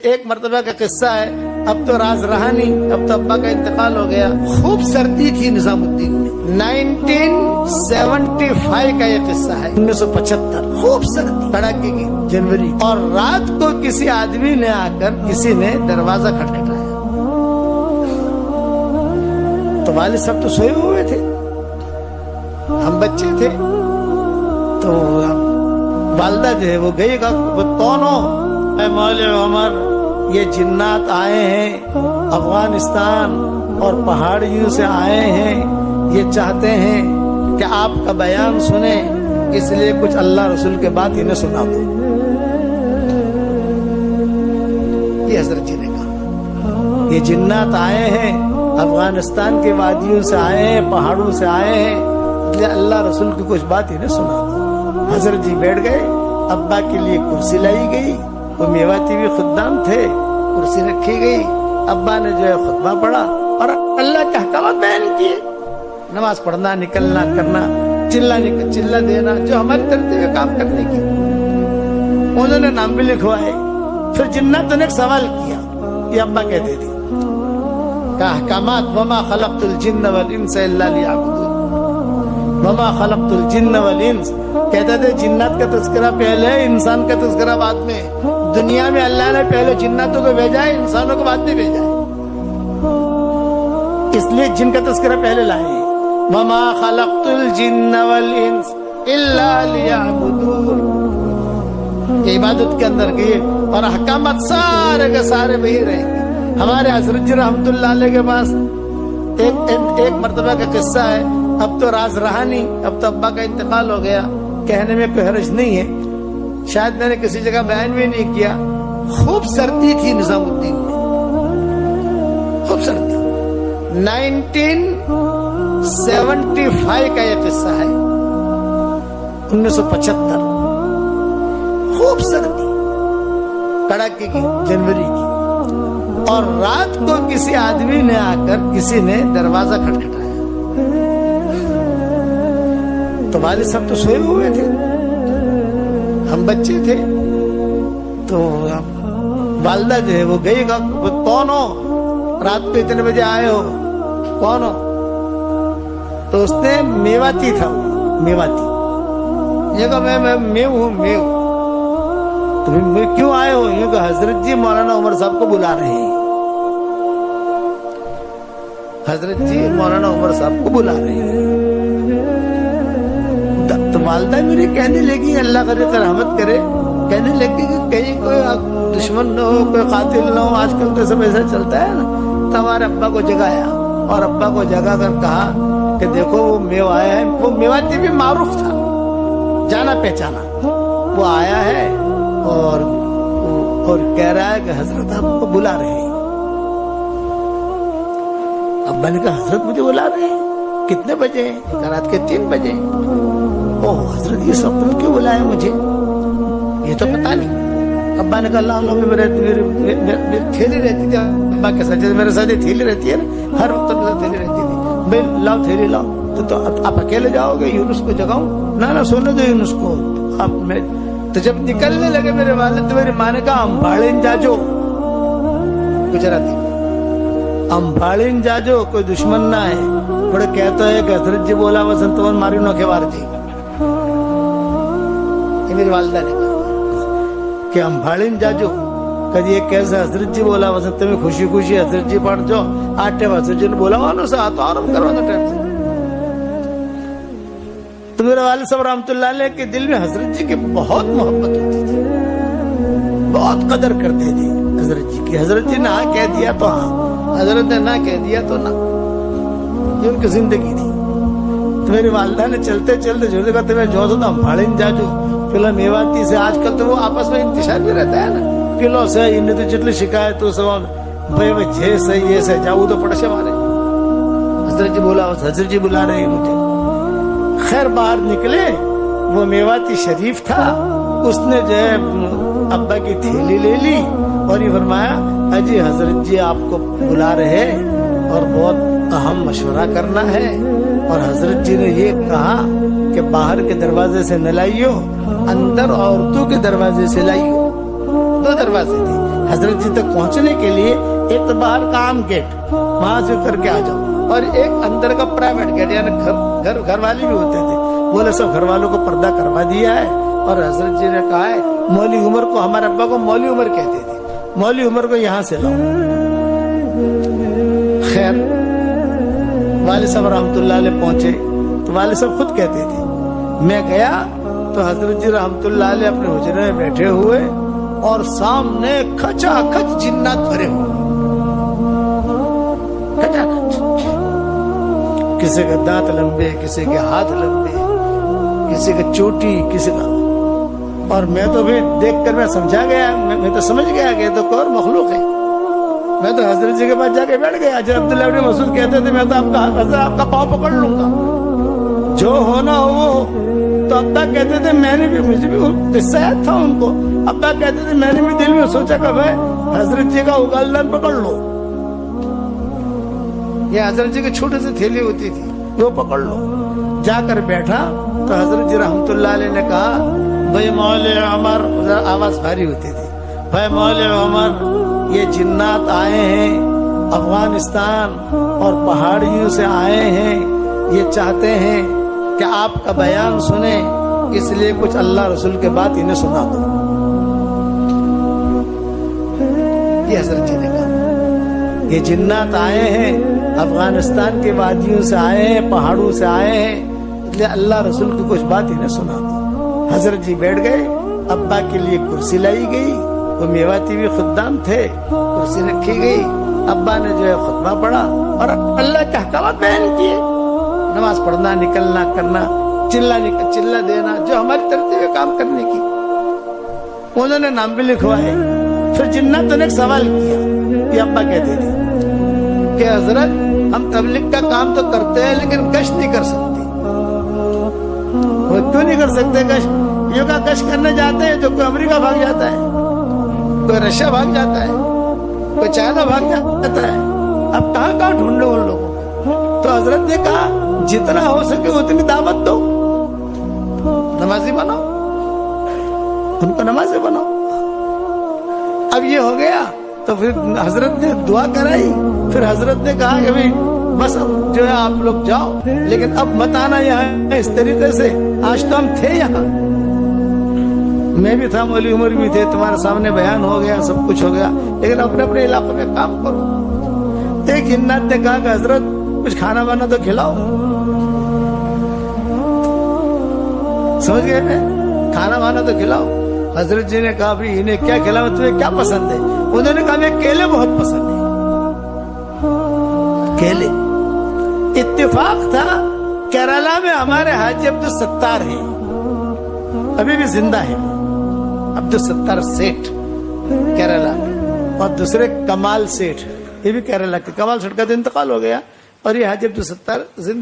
ایک مرتبہ کا قصہ ہے، اب تو راز رہا نہیں، اب تو ابا کا انتقال ہو گیا۔ خوب سردی تھی نظام الدین میں، 1975 کا یہ قصہ ہے، 1975 خوب سردی کڑاکے کی جنوری، اور رات کو کسی آدمی نے آ کر کسی نے دروازہ کھٹکھٹایا تو والد صاحب تو سوئے ہوئے تھے، ہم بچے تھے، تو والدہ جو ہے وہ گئی گا، وہ کون ہو؟ اے مولوی عمر، یہ جنات آئے ہیں افغانستان اور پہاڑیوں سے آئے ہیں، یہ چاہتے ہیں کہ آپ کا بیان سنیں، اس لیے کچھ اللہ رسول کے بات انہیں سنا دو۔ یہ حضرت جی نے کہا یہ جنات آئے ہیں افغانستان کے وادیوں سے آئے ہیں، پہاڑوں سے آئے ہیں، اس لیے اللہ رسول کی کچھ بات انہیں سنا دو۔ حضرت جی بیٹھ گئے، ابا کے لیے کرسی لائی گئی، وہ میواتی بھی خدام تھے، کرسی رکھی گئی، ابا نے جو ہے خطبہ پڑھا اور اللہ کے احکامات بیان کیے، نماز پڑھنا، نکلنا، کرنا، چلا دینا، جو ہماری کرتے ہوئے کام کرنے کی۔ انہوں نے نام بھی لکھوائے، پھر جناتوں نے ایک سوال کیا، یہ ابا کہتے تھے کہ احکامات وما خلقت الجن والانس الا لیعبدون، وما خلقت الجن والانس، کہتے تھے جنات کا تذکرہ پہلے ہے، انسان کا تذکرہ بعد میں۔ دنیا میں اللہ نے پہلے جناتوں کو بھیجا ہے، انسانوں کو بعد میں بھیجا ہے، اس لیے جن کا تذکرہ پہلے لائے ہیں۔ وما خلقت الجن والانس الا لیعبدون، یہ عبادت کے اندر گئے، اور احکامات سارے کے سارے وہی رہیں گے۔ ہمارے حضرت جی رحمت اللہ علیہ کے پاس ایک مرتبہ کا قصہ ہے، اب تو راز رہا نہیں، اب تو ابا کا انتقال ہو گیا، کہنے میں کوئی حرج نہیں ہے، شاید میں نے کسی جگہ بیان بھی نہیں کیا۔ خوب سردی تھی نظام الدین میں، خوب سردی، 1975 کا یہ قصہ ہے، 1975 خوب سردی کڑاکے کی جنوری کی، اور رات کو کسی آدمی نے آ کر کسی نے دروازہ کھٹکھٹایا تو والد صاحب تو سوئے ہوئے تھے، ہم بچے تھے، تو والدہ جو ہے وہ گئی گا، وہ کون ہو؟ رات کو اتنے بجے آئے ہو، کون ہو؟ تو اس نے میواتی تھا، میواتی، یہ کہا میں ہوں۔ تم کیوں آئے ہو؟ یہ کہا حضرت جی مولانا عمر صاحب کو بلا رہے ہیں، حضرت جی مولانا عمر صاحب کو بلا رہے ہیں۔ تو والدہ میری کہنے لگی، اللہ کرے رحمت کرے، کہنے لگی کہ کہیں کوئی دشمن نہ ہو، کوئی قاتل نہ ہو، آج کل تو سب ایسا چلتا ہے نا۔ تو ہمارے ابا کو جگایا اور ابا کو جگا کر کہا کہ دیکھو وہ میو آیا ہے، وہ میواتی بھی معروف تھا، جانا پہچانا، وہ آیا ہے اور کہہ رہا ہے کہ حضرت آپ کو بلا رہے ہیں۔ ابا نے کہا حضرت مجھے بلا رہے ہیں، کتنے بجے؟ رات کے 3 بجے۔ اوہ حضرت یہ سب تم کیوں بلائے مجھے؟ یہ تو پتا نہیں۔ ابا نے کہا اللہ میری تھیلی رہتی تھی ابا کے ساتھ، میرے ساتھ تھیلی رہتی ہے نا، ہر وقت میرے ساتھ تھیلی رہتی تھی، بھائی لاؤ تھیلی لاؤ۔ تو آپ اکیلے جاؤ گے؟ یونس کو جگاؤں؟ نہ سونے دو یونس کو آپ میں۔ تو جب نکلنے لگے میرے والد، تو میری ماں نے کہا امباڑین جاجو، گجراتی میں، امباڑین جاجو، کوئی دشمن نہ ہے۔ بڑے کہتا ہے کہ حضرت جی بولا وسنت ون ماری نو کے وار جی، یہ میری والدہ نے کہا کہ امباڑین جاجو، کدی یہ کیسے حضرت جی بولا وسنت میں خوشی خوشی حضرت جی پڑھ جو آٹے، حضرت جی نے بولا وانو سے آتا آرام کروانا ٹائم سے۔ تو میرے والد صاحب رحمت اللہ علیہ کے دل میں حضرت جی کی بہت محبت ہوتی تھی، بہت قدر کرتے تھے حضرت جی کی۔ حضرت جی نے ہاں کہہ دیا تو ہاں، حضرت نے نہ کہہ دیا تو نہ، یہ ان کی زندگی تھی۔ تو میری والدہ نے چلتے چلتے جو کہا تمہیں جو سو تھا بھاڑین جاجو، پھر میواتی سے آج کل تو وہ آپس میں انتشار بھی رہتا ہے نا، پھر سے انہیں تو جتنی شکایت تو سوال بھائی میں جے سے یہ سے جاؤ تو پڑشے مارے، حضرت جی بولا حضرت جی بلا رہے ہیں مجھے۔ خیر باہر نکلے، وہ میواتی شریف تھا، اس نے جو ہے ابا کی تھیلی لے لی اور یہ فرمایا اجی حضرت جی آپ کو بلا رہے اور بہت اہم مشورہ کرنا ہے، اور حضرت جی نے یہ کہا کہ باہر کے دروازے سے نہ لائیو، اندر عورتوں کے دروازے سے لائیو۔ 2 دروازے تھے، حضرت جی تک پہنچنے کے لیے ایک تو باہر کا عام گیٹ وہاں سے کر کے آ جاؤ، اور ایک اندر کا پرائیویٹ گیٹ، یعنی گھر والے بھی ہوتے تھے، بولے سب گھر والوں کو پردہ کروا دیا ہے. اور حضرت جی نے کہا ہے مولی عمر کو، ہمارے ابا کو مولی عمر کہتے تھے، مولی عمر کو یہاں سے لاؤ. خیر والد صاحب رحمۃ اللہ علیہ پہنچے تو والد صاحب خود کہتے تھے میں گیا تو حضرت جی رحمۃ اللہ علیہ اپنے حجرے میں بیٹھے ہوئے اور سامنے کھچا کھچ جنات بھرے ہوئے، کھچا کھچ، کسی کے دانت لمبے، کسی کے ہاتھ لمبے، کسی کا چوٹی، کسی کا. اور میں تو بھی دیکھ کر میں سمجھا گیا، میں تو سمجھ گیا کہ یہ تو کوئی مخلوق ہے. میں تو حضرت جی کے پاس جا کے بیٹھ گیا. حضرت عبداللہ ابن مسعود کہتے تھے میں تو آپ کا پاؤں پکڑ لوں گا، جو ہونا ہو وہ. تو ابا کہتے تھے میں نے بھی، مجھے بھی قصہ یاد تھا ان کو. ابا کہتے تھے میں نے بھی دل میں سوچا کہ بھائی حضرت جی کا اگالدان پکڑ لو. یہ حضرت جی کی چھوٹی سی تھیلی ہوتی تھی، وہ پکڑ لو. جا کر بیٹھا تو حضرت جی رحمۃ اللہ علیہ نے کہا بھائی مولا عمر، آواز بھاری ہوتی تھی، بھائی مولا عمر یہ جنات آئے ہیں افغانستان اور پہاڑیوں سے آئے ہیں، یہ چاہتے ہیں کہ آپ کا بیان سنیں، اس لیے کچھ اللہ رسول کے بات انہیں سنا دو. یہ حضرت جی نے کہا یہ جنات آئے ہیں افغانستان کے وادیوں سے آئے ہیں، پہاڑوں سے آئے ہیں، اس لیے اللہ رسول کی کچھ بات انہیں سنا دو. حضرت جی بیٹھ گئے. ابا کے لیے کرسی لائی گئی، وہ میواتی بھی خدام تھے، کرسی رکھی گئی. ابا نے جو ہے خطبہ پڑھا اور اللہ کے احکامات بیان کیے، نماز پڑھنا، نکلنا، کرنا، چلا دینا، جو ہماری ترتیب ہے کام کرنے کی. انہوں نے نام بھی لکھوائے. پھر جناتوں نے ایک سوال کیا، یہ ابا کہتے تھے کہ حضرت ہم تبلیغ کا کام تو کرتے ہیں لیکن گشت نہیں کر سکتے. وہ کیوں نہیں کر سکتے گشت؟ یہ کا گشت کرنے جاتے ہیں تو کوئی امریکہ بھاگ جاتا ہے، کوئی رشیا بھاگ جاتا ہے، کوئی چائنا بھاگ جاتا ہے. اب کہاں کہاں ڈھونڈ لو ان لوگوں کو؟ تو حضرت نے کہا جتنا ہو سکے اتنی دعوت دو، نمازی بناؤ، ان کو نمازی بناؤ. اب یہ ہو گیا تو پھر حضرت نے دعا کرائی. پھر حضرت نے کہا کہ بھائی بس اب جو ہے آپ لوگ جاؤ، لیکن اب مت آنا یہاں اس طریقے سے. آج تو ہم تھے یہاں، میں بھی تھا، مولی عمر بھی تھے، تمہارے سامنے بیان ہو گیا، سب کچھ ہو گیا، لیکن اپنے اپنے علاقوں میں کام کرو. ایک جنات نے کہا کہ حضرت کچھ کھانا بانا تو کھلاؤ. سمجھ گئے نا، کھانا بانا تو کھلاؤ. حضرت جی نے کہا بھی انہیں کیا کھلاؤ، تمہیں کیا پسند ہے؟ انہوں نے کہا ہمیں کیلے بہت پسند ہے. کیلے. اتفاق تھا کیرالہ میں ہمارے حاجی عبدالستار ہیں، ابھی بھی زندہ ہیں، عبدالستار سیٹھ کیرالہ میں، اور دوسرے کمال سیٹھ، یہ بھی کیرالہ کے. کمال سیٹھ کا تو انتقال ہو گیا اور یہ حاجی عبدالستار زندہ